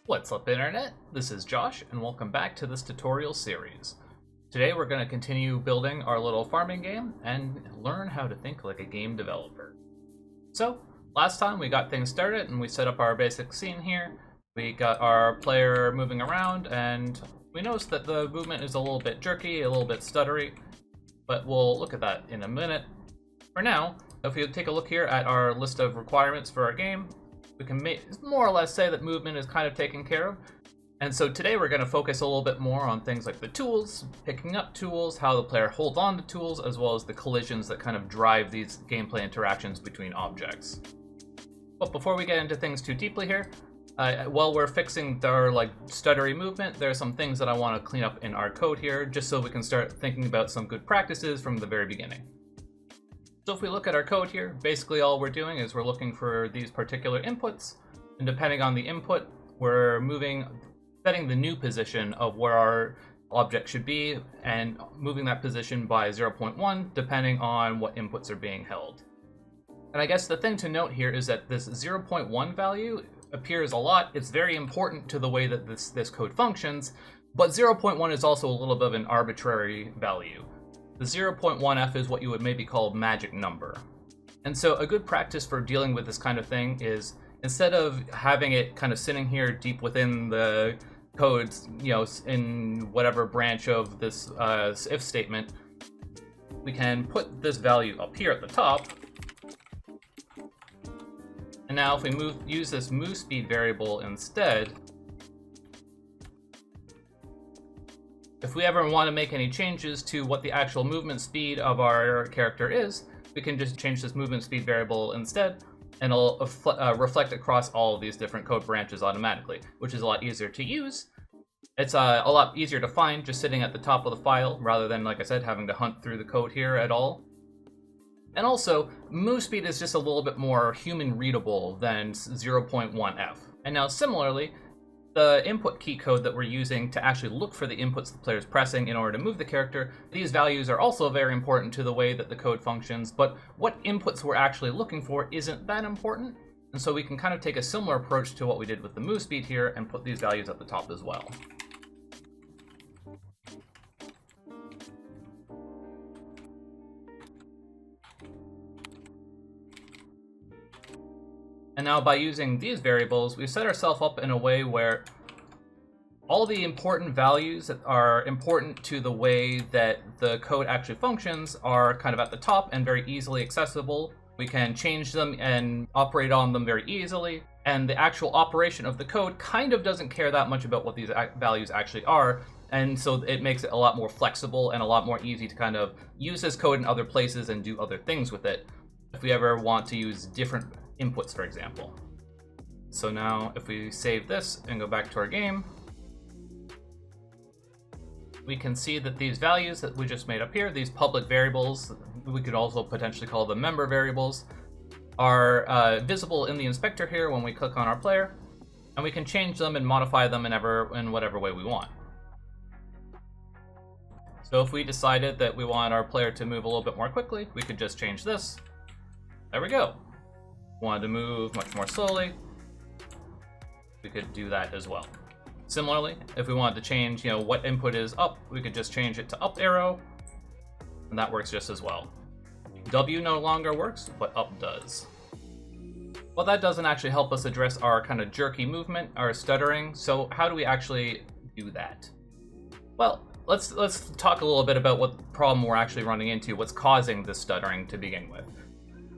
What's up, Internet? This is Josh, and welcome back to this tutorial series. Today we're going to continue building our little farming game and learn how to think like a game developer. So, last time we got things started and we set up our basic scene here. We got our player moving around, and we noticed that the movement is a little bit jerky, a little bit stuttery, but we'll look at that in a minute. For now, if we take a look here at our list of requirements for our game, we can more or less say that movement is kind of taken care of. And so today we're going to focus a little bit more on things like the tools, picking up tools, how the player holds on to tools, as well as the collisions that kind of drive these gameplay interactions between objects. But before we get into things too deeply here, while we're fixing our stuttery movement, there are some things that I want to clean up in our code here, just so we can start thinking about some good practices from the very beginning. So if we look at our code here, basically all we're doing is we're looking for these particular inputs, and depending on the input, we're setting the new position of where our object should be, and moving that position by 0.1, depending on what inputs are being held. And I guess the thing to note here is that this 0.1 value appears a lot. It's very important to the way that this code functions, but 0.1 is also a little bit of an arbitrary value. The 0.1f is what you would maybe call magic number. And so a good practice for dealing with this kind of thing is, instead of having it kind of sitting here deep within the code, in whatever branch of this if statement, we can put this value up here at the top. And now if we use this move speed variable instead, if we ever want to make any changes to what the actual movement speed of our character is, we can just change this movement speed variable instead, and it'll reflect across all of these different code branches automatically, which is a lot easier to use. It's a lot easier to find just sitting at the top of the file, rather than, like I said, having to hunt through the code here at all. And also, move speed is just a little bit more human readable than 0.1f. And now similarly, the input key code that we're using to actually look for the inputs the player is pressing in order to move the character, these values are also very important to the way that the code functions, but what inputs we're actually looking for isn't that important, and so we can kind of take a similar approach to what we did with the move speed here and put these values at the top as well. And now by using these variables, we've set ourselves up in a way where all the important values that are important to the way that the code actually functions are kind of at the top and very easily accessible. We can change them and operate on them very easily. And the actual operation of the code kind of doesn't care that much about what these values actually are. And so it makes it a lot more flexible and a lot more easy to kind of use this code in other places and do other things with it, if we ever want to use different inputs, for example. So now if we save this and go back to our game, we can see that these values that we just made up here, these public variables, we could also potentially call them member variables, are visible in the inspector here when we click on our player, and we can change them and modify them in whatever way we want. So if we decided that we want our player to move a little bit more quickly, we could just change this. There we go. Wanted to move much more slowly, we could do that as well. Similarly, if we wanted to change, what input is up, we could just change it to up arrow, and that works just as well. W no longer works, but up does. Well, that doesn't actually help us address our kind of jerky movement, our stuttering, so how do we actually do that? Well, let's talk a little bit about what problem we're actually running into, what's causing this stuttering to begin with.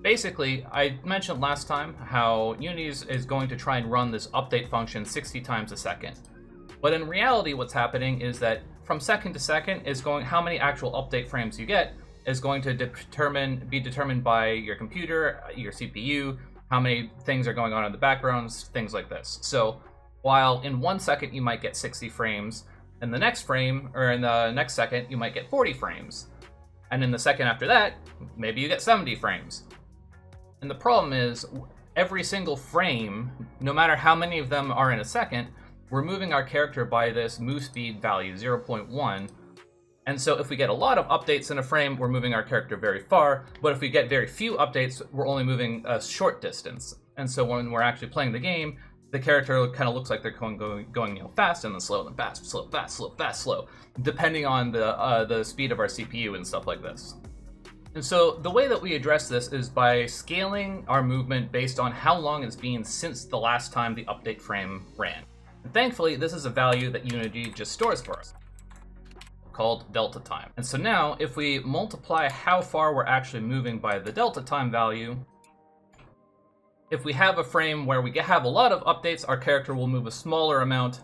Basically, I mentioned last time how Unity is going to try and run this update function 60 times a second. But in reality, what's happening is that from second to second how many actual update frames you get is going to be determined by your computer, your CPU, how many things are going on in the backgrounds, things like this. So while in 1 second you might get 60 frames, in the next frame, or in the next second, you might get 40 frames. And in the second after that, maybe you get 70 frames. And the problem is, every single frame, no matter how many of them are in a second, we're moving our character by this move speed value, 0.1. And so if we get a lot of updates in a frame, we're moving our character very far. But if we get very few updates, we're only moving a short distance. And so when we're actually playing the game, the character kind of looks like they're going fast and then slow, then fast, slow, fast, slow, fast, slow, depending on the speed of our CPU and stuff like this. And so the way that we address this is by scaling our movement based on how long it's been since the last time the update frame ran. And thankfully, this is a value that Unity just stores for us, called DeltaTime. And so now, if we multiply how far we're actually moving by the DeltaTime value, if we have a frame where we have a lot of updates, our character will move a smaller amount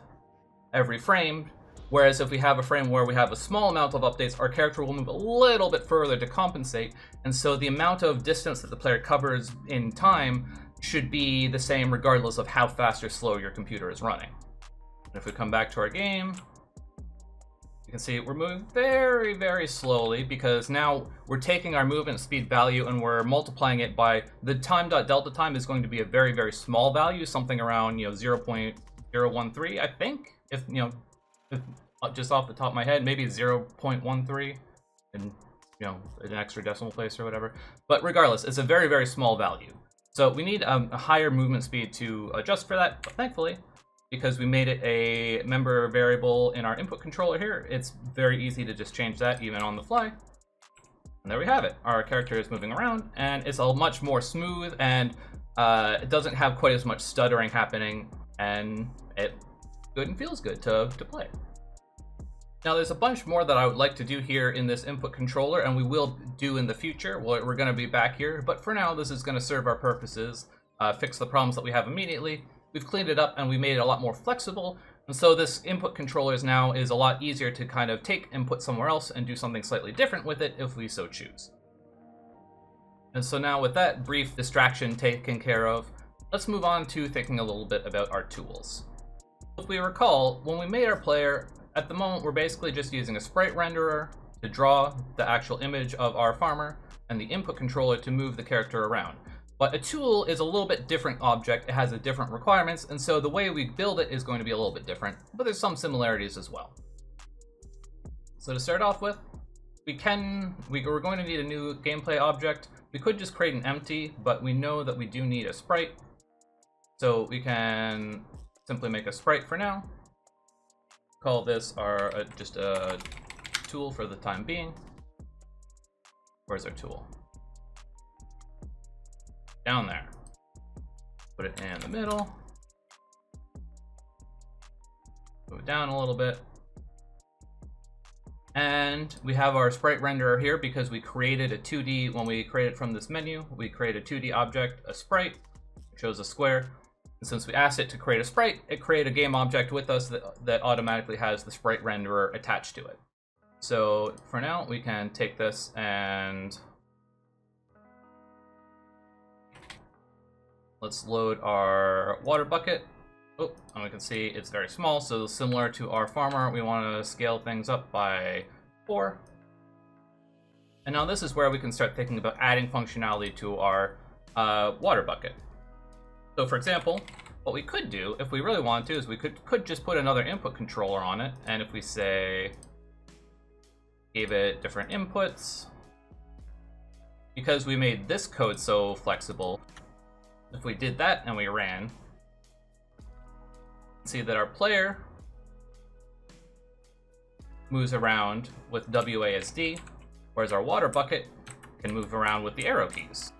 every frame. Whereas if we have a frame where we have a small amount of updates, our character will move a little bit further to compensate. And so the amount of distance that the player covers in time should be the same regardless of how fast or slow your computer is running. And if we come back to our game, you can see we're moving very, very slowly because now we're taking our movement speed value and we're multiplying it by the time.delta is going to be a very, very small value, something around 0.013, I think. If just off the top of my head, maybe 0.13 and an extra decimal place or whatever. But regardless, it's a very, very small value. So we need a higher movement speed to adjust for that. But thankfully, because we made it a member variable in our input controller here, it's very easy to just change that even on the fly. And there we have it. Our character is moving around, and it's a much more smooth, and it doesn't have quite as much stuttering happening, and it's good and feels good to play. Now there's a bunch more that I would like to do here in this input controller, and we will do in the future. We're going to be back here, but for now this is going to serve our purposes, fix the problems that we have immediately. We've cleaned it up and we made it a lot more flexible, and so this input controller is a lot easier to kind of take input somewhere else and do something slightly different with it if we so choose. And so now with that brief distraction taken care of, let's move on to thinking a little bit about our tools. If we recall, when we made our player, at the moment we're basically just using a sprite renderer to draw the actual image of our farmer and the input controller to move the character around. But a tool is a little bit different object, it has a different requirements, and so the way we build it is going to be a little bit different, but there's some similarities as well. So to start off with, we're going to need a new gameplay object. We could just create an empty, but we know that we do need a sprite. So we can simply make a sprite for now. Call this just a tool for the time being. Where's our tool? Down there. Put it in the middle. Move it down a little bit. And we have our sprite renderer here because we created a 2D, when we created from this menu, we created a 2D object, a sprite, it shows a square. And since we asked it to create a sprite, it created a game object with us that automatically has the sprite renderer attached to it. So for now, we can take this and let's load our water bucket. Oh, and we can see it's very small, so similar to our farmer, we want to scale things up by 4. And now this is where we can start thinking about adding functionality to our water bucket. So for example, what we could do, if we really want to, is we could just put another input controller on it, and if we say, gave it different inputs, because we made this code so flexible, if we did that and we ran, see that our player moves around with WASD, whereas our water bucket can move around with the arrow keys.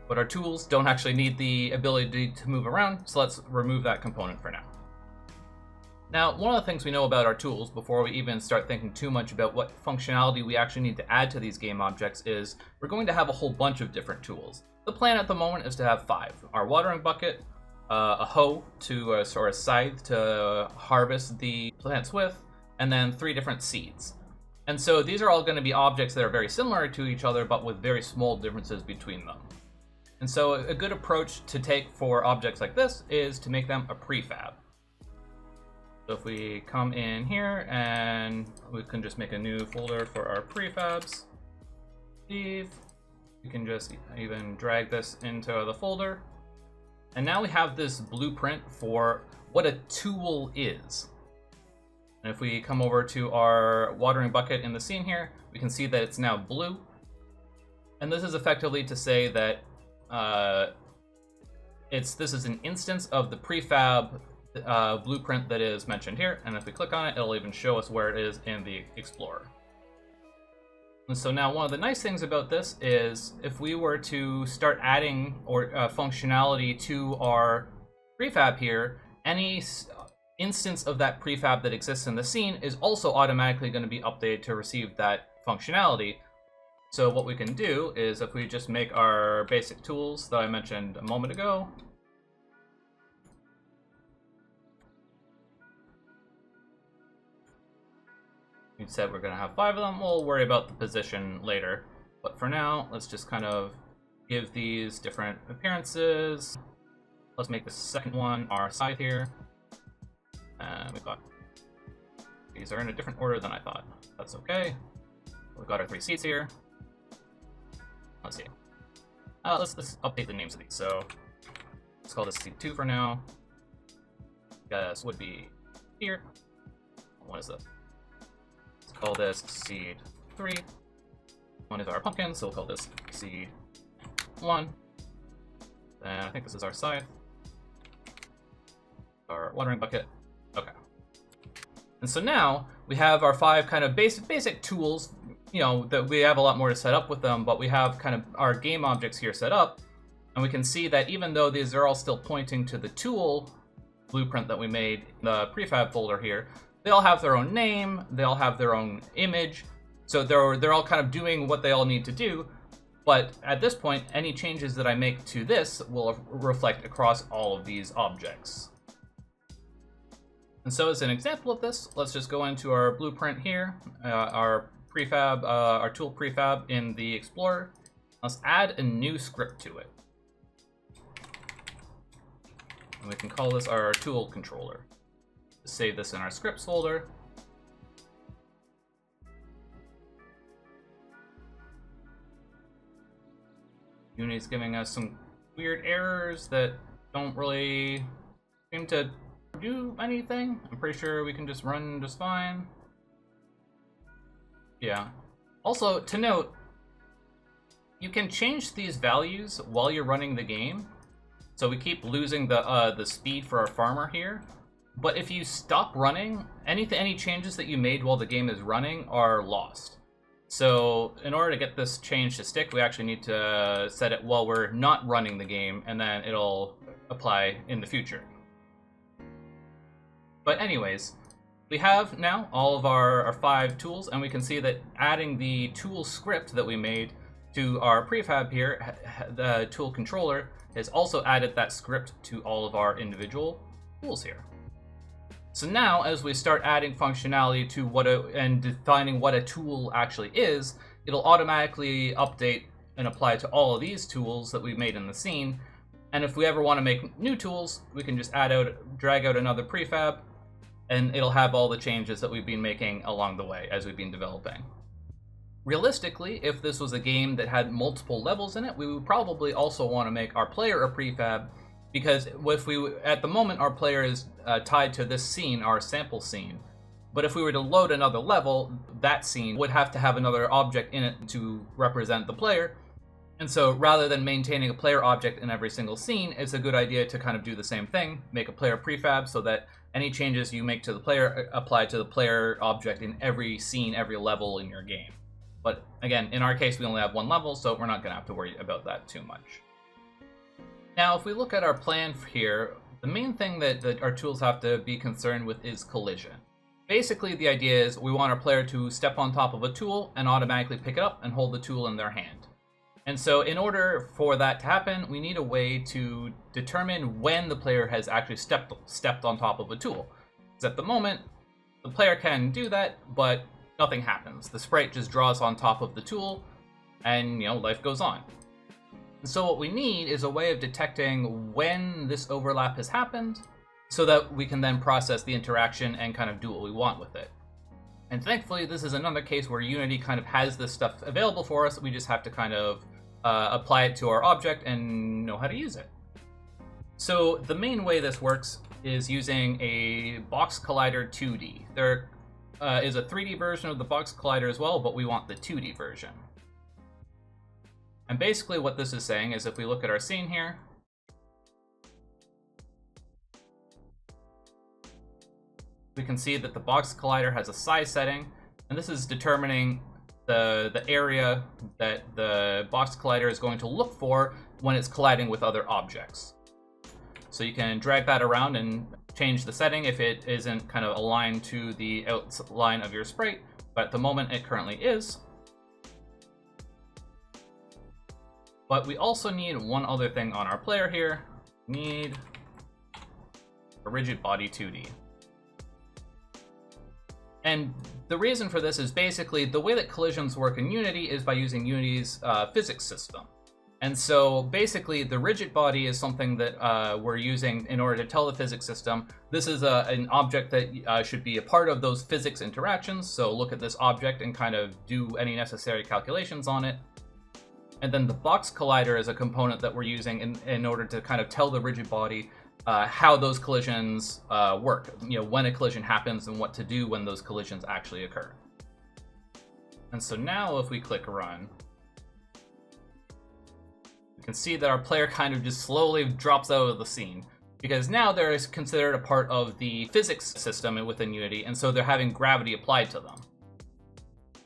But our tools don't actually need the ability to move around, so let's remove that component for now. Now, one of the things we know about our tools before we even start thinking too much about what functionality we actually need to add to these game objects is we're going to have a whole bunch of different tools. The plan at the moment is to have 5. Our watering bucket, a hoe or a scythe to harvest the plants with, and then 3 different seeds. And so these are all going to be objects that are very similar to each other, but with very small differences between them. And so a good approach to take for objects like this is to make them a prefab. So if we come in here and we can just make a new folder for our prefabs, we can just even drag this into the folder. And now we have this blueprint for what a tool is. And if we come over to our watering bucket in the scene here, we can see that it's now blue. And this is effectively to say that this is an instance of the prefab blueprint that is mentioned here, and if we click on it, it'll even show us where it is in the Explorer. And so now one of the nice things about this is if we were to start adding functionality to our prefab here, any instance of that prefab that exists in the scene is also automatically going to be updated to receive that functionality. So what we can do is if we just make our basic tools that I mentioned a moment ago, we said we're going to have 5 of them. We'll worry about the position later. But for now, let's just kind of give these different appearances. Let's make the second one our side here. And we've got... these are in a different order than I thought. That's okay. We've got our 3 seats here. Let's see. Let's update the names of these. So let's call this seat 2 for now. This would be here. What is this? Let's call this seed 3. One is our pumpkin, so we'll call this seed 1. Then I think this is our scythe. Our watering bucket. Okay. And so now we have our 5 kind of basic tools, you know, that we have a lot more to set up with them, but we have kind of our game objects here set up. And we can see that even though these are all still pointing to the tool blueprint that we made in the prefab folder here, they all have their own name, they all have their own image, so they're all kind of doing what they all need to do. But at this point, any changes that I make to this will reflect across all of these objects. And so as an example of this, let's just go into our blueprint here, our prefab, our tool prefab in the Explorer. Let's add a new script to it. And we can call this our tool controller. Save this in our scripts folder. Unity's giving us some weird errors that don't really seem to do anything. I'm pretty sure we can just run just fine. Yeah. Also, to note, you can change these values while you're running the game. So we keep losing the speed for our farmer here. But if you stop running, any changes that you made while the game is running are lost. So in order to get this change to stick, we actually need to set it while we're not running the game, and then it'll apply in the future. But anyways, we have now all of our 5 tools, and we can see that adding the tool script that we made to our prefab here, the tool controller, has also added that script to all of our individual tools here. So now, as we start adding functionality to and defining what a tool actually is, it'll automatically update and apply to all of these tools that we made in the scene. And if we ever want to make new tools, we can just drag out another prefab, and it'll have all the changes that we've been making along the way as we've been developing. Realistically, if this was a game that had multiple levels in it, we would probably also want to make our player a prefab, because at the moment our player is tied to this scene, our sample scene. But if we were to load another level, that scene would have to have another object in it to represent the player. And so rather than maintaining a player object in every single scene, it's a good idea to kind of do the same thing, make a player prefab so that any changes you make to the player apply to the player object in every scene, every level in your game. But again, in our case, we only have 1 level, so we're not going to have to worry about that too much. Now, if we look at our plan here, the main thing that our tools have to be concerned with is collision. Basically, the idea is we want our player to step on top of a tool and automatically pick it up and hold the tool in their hand. And so in order for that to happen, we need a way to determine when the player has actually stepped on top of a tool. Because at the moment, the player can do that, but nothing happens. The sprite just draws on top of the tool, and life goes on. So what we need is a way of detecting when this overlap has happened so that we can then process the interaction and kind of do what we want with it. And thankfully, this is another case where Unity kind of has this stuff available for us. We just have to kind of apply it to our object and know how to use it. So the main way this works is using a box collider 2D. There is a 3D version of the box collider as well, but we want the 2D version. And basically what this is saying is if we look at our scene here, we can see that the box collider has a size setting, and this is determining the area that the box collider is going to look for when it's colliding with other objects. So you can drag that around and change the setting if it isn't kind of aligned to the outline of your sprite, but at the moment it currently is. But we also need one other thing on our player here. We need a rigid body 2D. And the reason for this is basically the way that collisions work in Unity is by using Unity's physics system. And so basically the rigid body is something that we're using in order to tell the physics system this is an object that should be a part of those physics interactions. So look at this object and kind of do any necessary calculations on it. And then the box collider is a component that we're using in order to kind of tell the rigid body how those collisions work, when a collision happens and what to do when those collisions actually occur. And so now if we click run, you can see that our player kind of just slowly drops out of the scene, because now they're considered a part of the physics system within Unity, and so they're having gravity applied to them.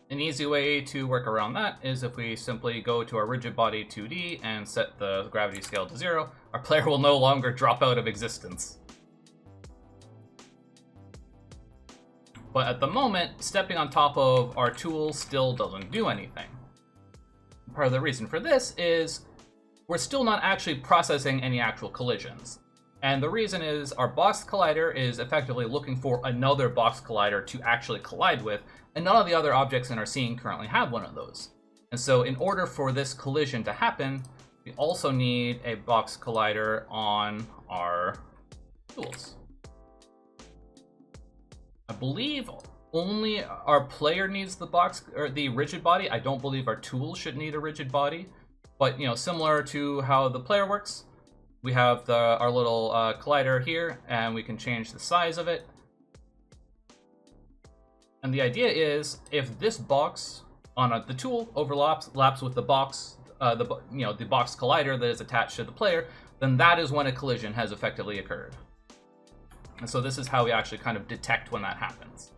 An easy way to work around that is if we simply go to our rigid body 2D and set the gravity scale to 0, our player will no longer drop out of existence. But at the moment, stepping on top of our tool still doesn't do anything. Part of the reason for this is we're still not actually processing any actual collisions. And the reason is our box collider is effectively looking for another box collider to actually collide with, and none of the other objects in our scene currently have one of those. And so in order for this collision to happen, we also need a box collider on our tools. I believe only our player needs the box or the rigid body. I don't believe our tools should need a rigid body, but similar to how the player works, we have our little collider here, and we can change the size of it. And the idea is, if this box on the tool overlaps with the box, the box collider that is attached to the player, then that is when a collision has effectively occurred. And so this is how we actually kind of detect when that happens.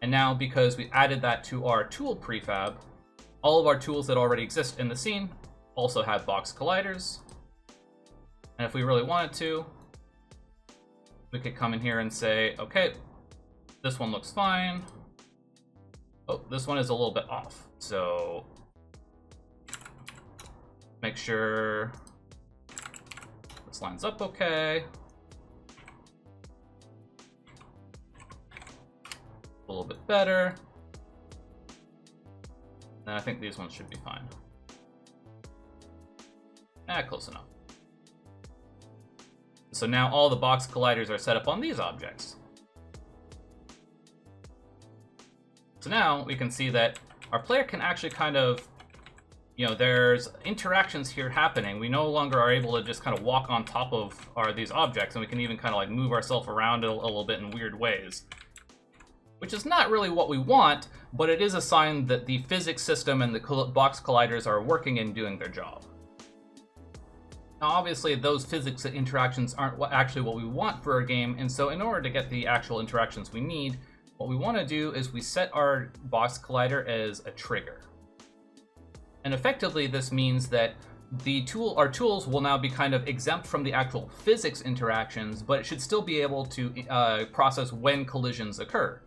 And now, because we added that to our tool prefab, all of our tools that already exist in the scene also have box colliders. And if we really wanted to, we could come in here and say, okay, this one looks fine. Oh, this one is a little bit off. So make sure this lines up okay. A little bit better. And I think these ones should be fine. Close enough. So now all the box colliders are set up on these objects. So now we can see that our player can actually kind of, there's interactions here happening. We no longer are able to just kind of walk on top of these objects, and we can even kind of like move ourselves around a little bit in weird ways. Which is not really what we want, but it is a sign that the physics system and the box colliders are working and doing their job. Now, obviously, those physics interactions aren't actually what we want for a game, and so in order to get the actual interactions we need, what we want to do is we set our box collider as a trigger. And effectively, this means that our tools will now be kind of exempt from the actual physics interactions, but it should still be able to process when collisions occur.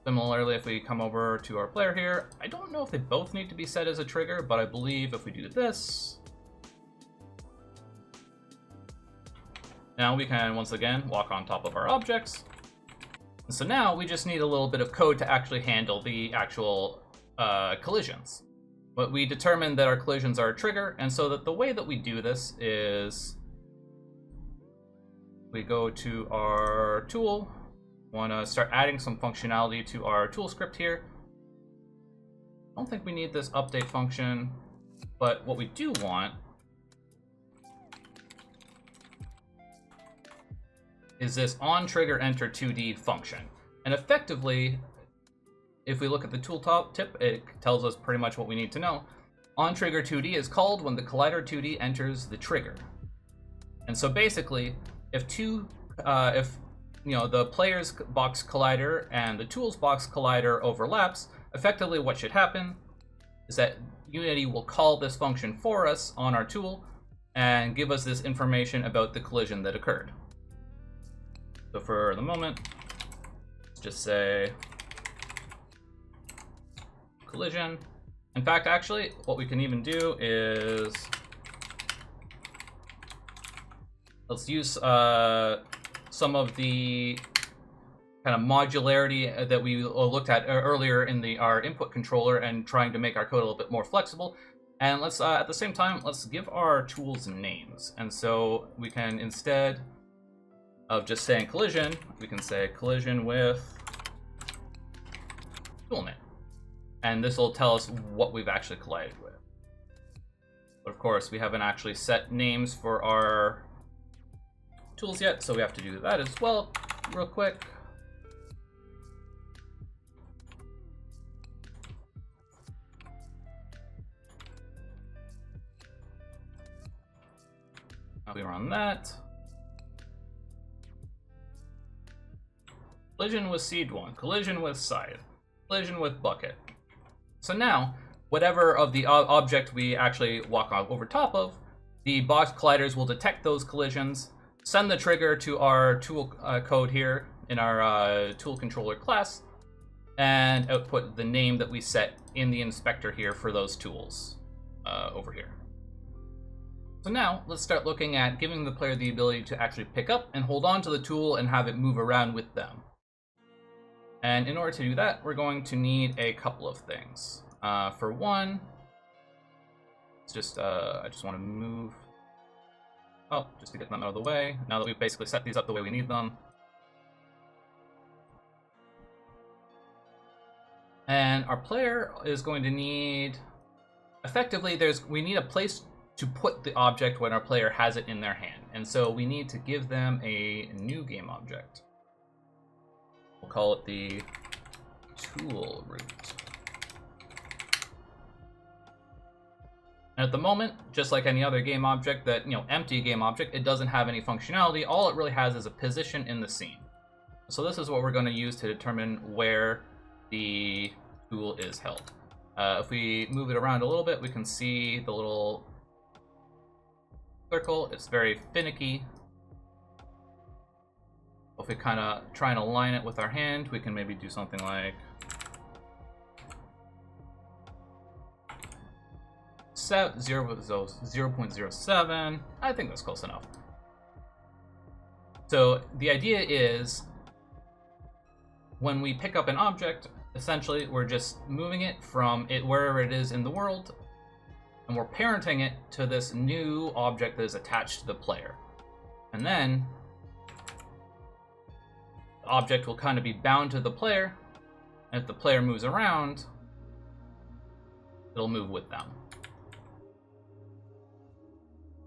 Similarly, if we come over to our player here, I don't know if they both need to be set as a trigger, but I believe if we do this, now we can once again walk on top of our objects. And so now we just need a little bit of code to actually handle the actual collisions. But we determined that our collisions are a trigger, and so that the way that we do this is we go to our tool, want to start adding some functionality to our tool script here. I don't think we need this update function, but what we do want is this onTriggerEnter2D function. And effectively, if we look at the tooltip, it tells us pretty much what we need to know. OnTrigger2D is called when the collider 2D enters the trigger. And so basically, if the player's box collider and the tools box collider overlaps, effectively what should happen is that Unity will call this function for us on our tool and give us this information about the collision that occurred. So for the moment, let's just say collision. In fact, actually, what we can even do is let's use some of the kind of modularity that we looked at earlier in our input controller and trying to make our code a little bit more flexible. And let's, at the same time, let's give our tools names. And so we can, instead of just saying collision, we can say collision with tool name. And this will tell us what we've actually collided with. But of course, we haven't actually set names for our tools yet, so we have to do that as well real quick. Now we run that. Collision with seed 1, collision with scythe, collision with bucket. So now, whatever of the object we actually walk over top of, the box colliders will detect those collisions, send the trigger to our tool code here in our tool controller class, and output the name that we set in the inspector here for those tools over here. So now let's start looking at giving the player the ability to actually pick up and hold on to the tool and have it move around with them. And in order to do that, we're going to need a couple of things. For one, it's just I just want to move. Oh, just to get them out of the way. Now that we've basically set these up the way we need them. And our player is going to need, effectively, we need a place to put the object when our player has it in their hand. And so we need to give them a new game object. We'll call it the tool root. And at the moment, just like any other game object that, empty game object, it doesn't have any functionality. All it really has is a position in the scene. So this is what we're going to use to determine where the tool is held. If we move it around a little bit, we can see the little circle. It's very finicky. If we kind of try and align it with our hand, we can maybe do something like 0.07. I think that's close enough. So the idea is when we pick up an object, essentially we're just moving it from wherever it is in the world, and we're parenting it to this new object that is attached to the player. And then the object will kind of be bound to the player, and if the player moves around, it'll move with them.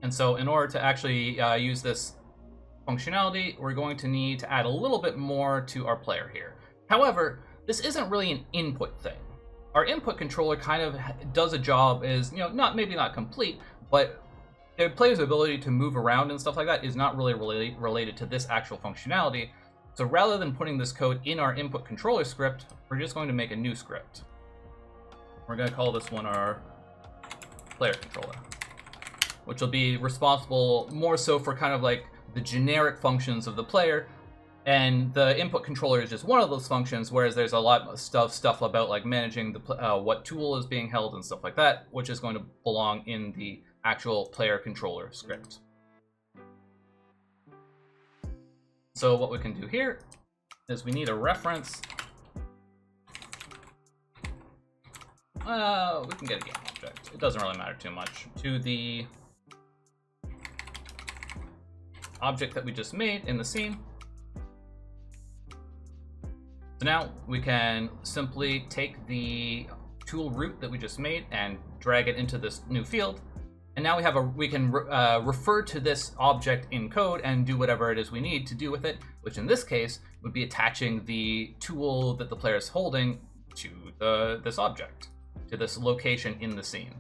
And so in order to actually use this functionality, we're going to need to add a little bit more to our player here. However, this isn't really an input thing. Our input controller kind of does a job, maybe not complete, but the player's ability to move around and stuff like that is not really related to this actual functionality. So rather than putting this code in our input controller script, we're just going to make a new script. We're going to call this one our player controller, which will be responsible more so for kind of like the generic functions of the player. And the input controller is just one of those functions, whereas there's a lot of stuff about like managing the what tool is being held and stuff like that, which is going to belong in the actual player controller script. So what we can do here is we need a reference. We can get a game object. It doesn't really matter too much. To the object that we just made in the scene. So now we can simply take the tool root that we just made and drag it into this new field. And now we can refer to this object in code and do whatever it is we need to do with it, which in this case would be attaching the tool that the player is holding to this object, to this location in the scene.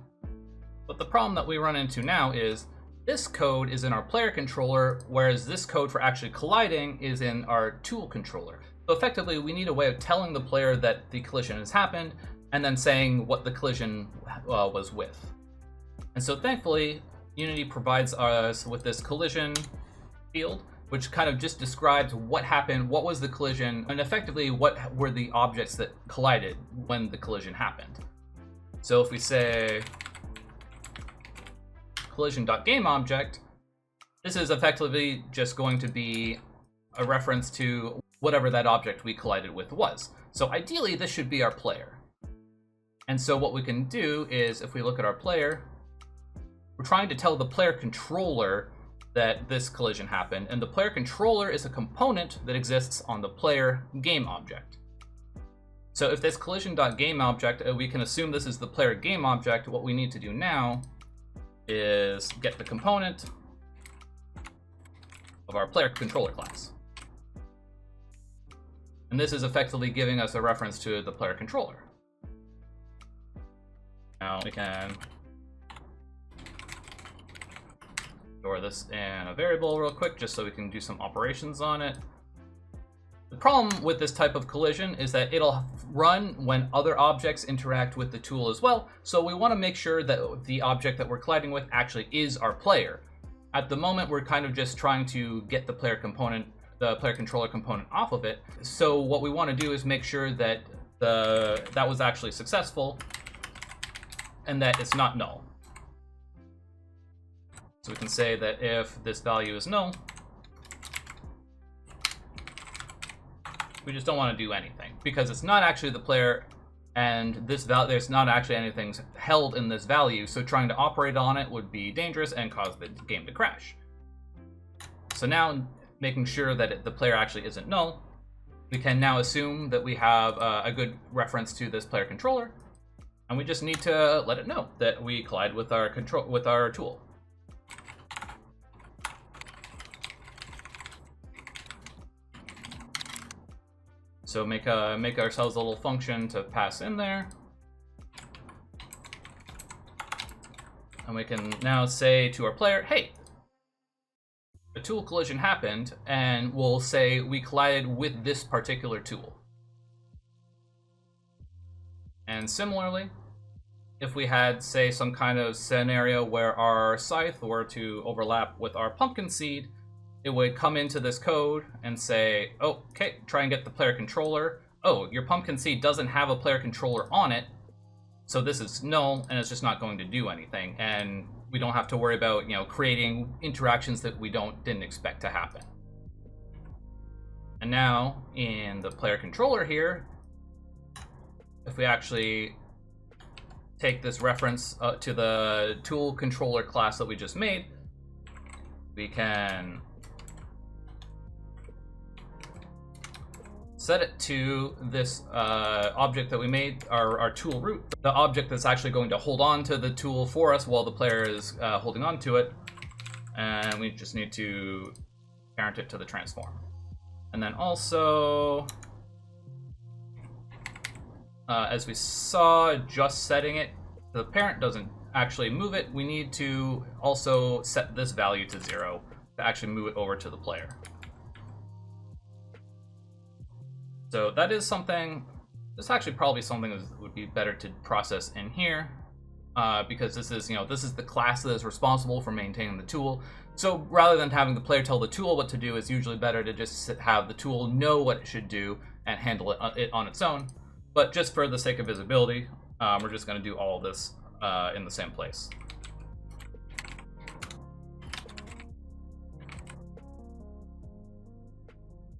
But the problem that we run into now is this code is in our player controller, whereas this code for actually colliding is in our tool controller. So effectively, we need a way of telling the player that the collision has happened, and then saying what the collision was with. And so thankfully, Unity provides us with this collision field, which kind of just describes what happened, what was the collision, and effectively what were the objects that collided when the collision happened. So if we say collision.gameObject, this is effectively just going to be a reference to whatever that object we collided with was. So ideally, this should be our player. And so what we can do is, if we look at our player, we're trying to tell the player controller that this collision happened, and the player controller is a component that exists on the player game object. So if this collision.gameObject, we can assume this is the player game object. What we need to do now is get the component of our player controller class. And this is effectively giving us a reference to the player controller. Now we can store this in a variable real quick, just so we can do some operations on it. The problem with this type of collision is that it'll run when other objects interact with the tool as well, so we want to make sure that the object that we're colliding with actually is our player. At the moment, we're kind of just trying to get the player component, the player controller component off of it. So what we want to do is make sure that that was actually successful and that it's not null. So we can say that if this value is null, we just don't want to do anything because it's not actually the player, and this there's not actually anything held in this value, so trying to operate on it would be dangerous and cause the game to crash. So now, making sure that the player actually isn't null, we can now assume that we have a good reference to this player controller, and we just need to let it know that we collide with our tool. So make ourselves a little function to pass in there. And we can now say to our player, hey, a tool collision happened, and we'll say we collided with this particular tool. And similarly, if we had, say, some kind of scenario where our scythe were to overlap with our pumpkin seed, it would come into this code and say, oh, okay, try and get the player controller. Oh, your pumpkin seed doesn't have a player controller on it, so this is null, and it's just not going to do anything. And we don't have to worry about, creating interactions that we didn't expect to happen. And now, in the player controller here, if we actually take this reference to the tool controller class that we just made, we can set it to this object that we made, our tool root, the object that's actually going to hold on to the tool for us while the player is holding on to it. And we just need to parent it to the transform. And then also, as we saw, just setting it, the parent doesn't actually move it. We need to also set this value to 0 to actually move it over to the player. So that is something, this is actually probably something that would be better to process in here, because this is the class that is responsible for maintaining the tool. So rather than having the player tell the tool what to do, it's usually better to just have the tool know what it should do and handle it on its own. But just for the sake of visibility, we're just going to do all of this in the same place.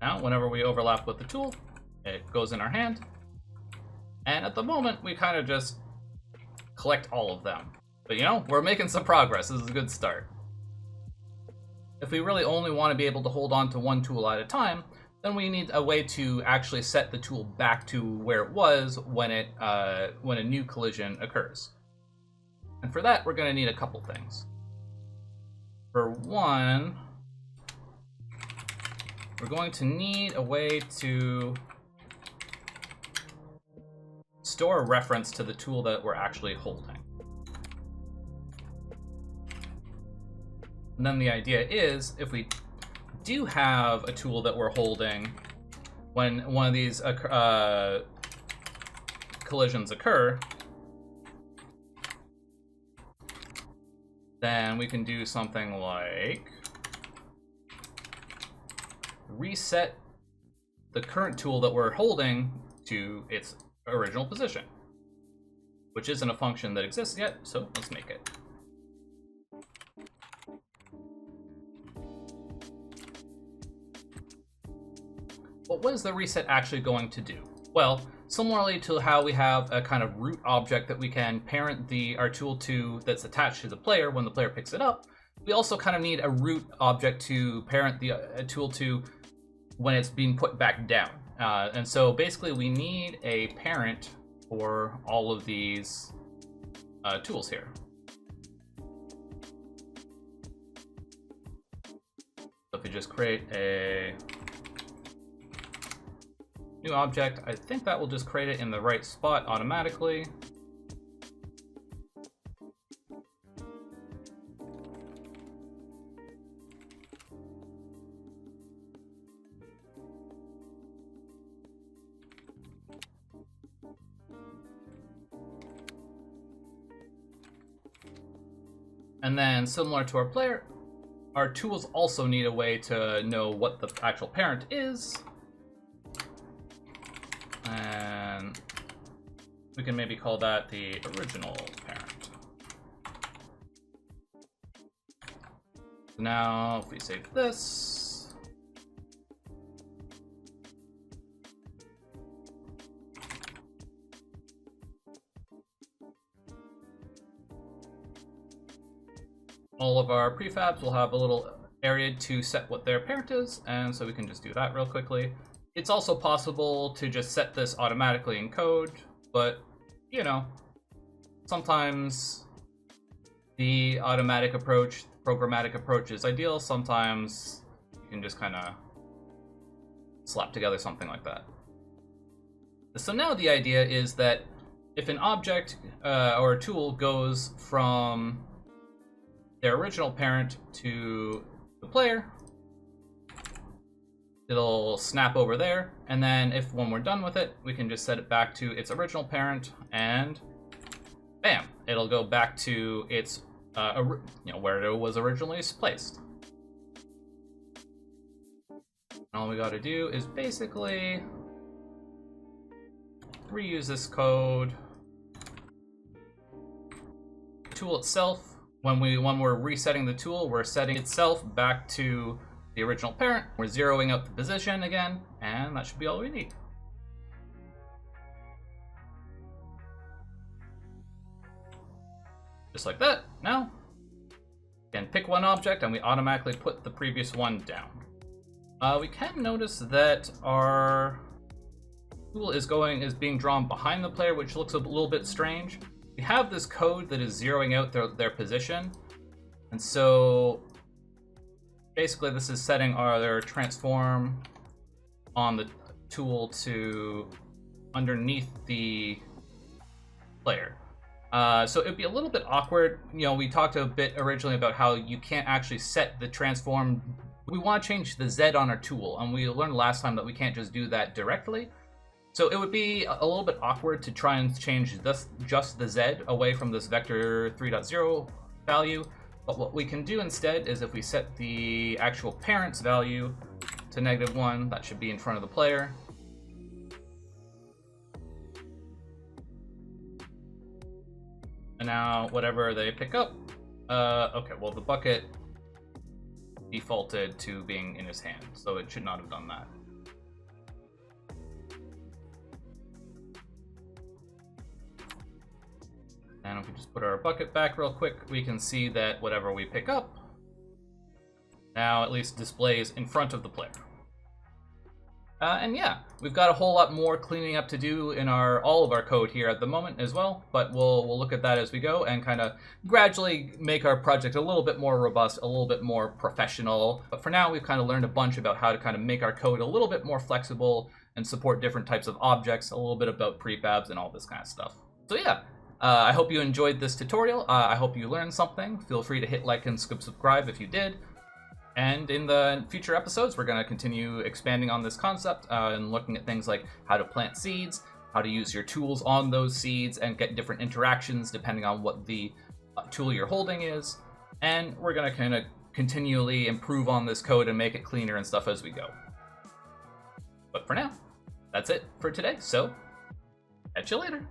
Now, whenever we overlap with the tool, it goes in our hand. And at the moment, we kind of just collect all of them. But we're making some progress. This is a good start. If we really only want to be able to hold on to one tool at a time, then we need a way to actually set the tool back to where it was when a new collision occurs. And for that, we're going to need a couple things. For one, we're going to need a way to store a reference to the tool that we're actually holding. And then the idea is, if we do have a tool that we're holding when one of these collisions occur, then we can do something like reset the current tool that we're holding to its original position, which isn't a function that exists yet, so let's make it. But what is the reset actually going to do? Well, similarly to how we have a kind of root object that we can parent our tool to that's attached to the player when the player picks it up, we also kind of need a root object to parent the tool to when it's being put back down. And so basically we need a parent for all of these tools here. So if we just create a new object, I think that will just create it in the right spot automatically. And then, similar to our player, our tools also need a way to know what the actual parent is. And we can maybe call that the original parent. Now, if we save this, all of our prefabs will have a little area to set what their parent is, and so we can just do that real quickly. It's also possible to just set this automatically in code, but, you know, sometimes the automatic approach, programmatic approach is ideal. Sometimes you can just kind of slap together something like that. So now the idea is that if an object or a tool goes from their original parent to the player, it'll snap over there, and then when we're done with it, we can just set it back to its original parent, and bam, it'll go back to its where it was originally placed. And all we got to do is basically reuse this code. The tool itself, when we're resetting the tool, we're setting itself back to the original parent. We're zeroing out the position again, and that should be all we need. Just like that. Now, we can pick one object and we automatically put the previous one down. We can notice that our tool is being drawn behind the player, which looks a little bit strange. We have this code that is zeroing out their position, and so basically this is setting their transform on the tool to underneath the player. So it'd be a little bit awkward. You know, we talked a bit originally about how you can't actually set the transform. We want to change the Z on our tool, and we learned last time that we can't just do that directly. So it would be a little bit awkward to try and change just the Z away from this vector 3.0 value. But what we can do instead is if we set the actual parent's value to -1, that should be in front of the player. And now whatever they pick up, okay, well the bucket defaulted to being in his hand, so it should not have done that. And if we just put our bucket back real quick, we can see that whatever we pick up now at least displays in front of the player. And yeah, we've got a whole lot more cleaning up to do in all of our code here at the moment as well, but we'll look at that as we go and kind of gradually make our project a little bit more robust, a little bit more professional. But for now, we've kind of learned a bunch about how to kind of make our code a little bit more flexible and support different types of objects, a little bit about prefabs and all this kind of stuff. So yeah, I hope you enjoyed this tutorial. I hope you learned something. Feel free to hit like and subscribe if you did. And in the future episodes, we're going to continue expanding on this concept and looking at things like how to plant seeds, how to use your tools on those seeds and get different interactions depending on what the tool you're holding is. And we're going to kind of continually improve on this code and make it cleaner and stuff as we go. But for now, that's it for today. So, catch you later.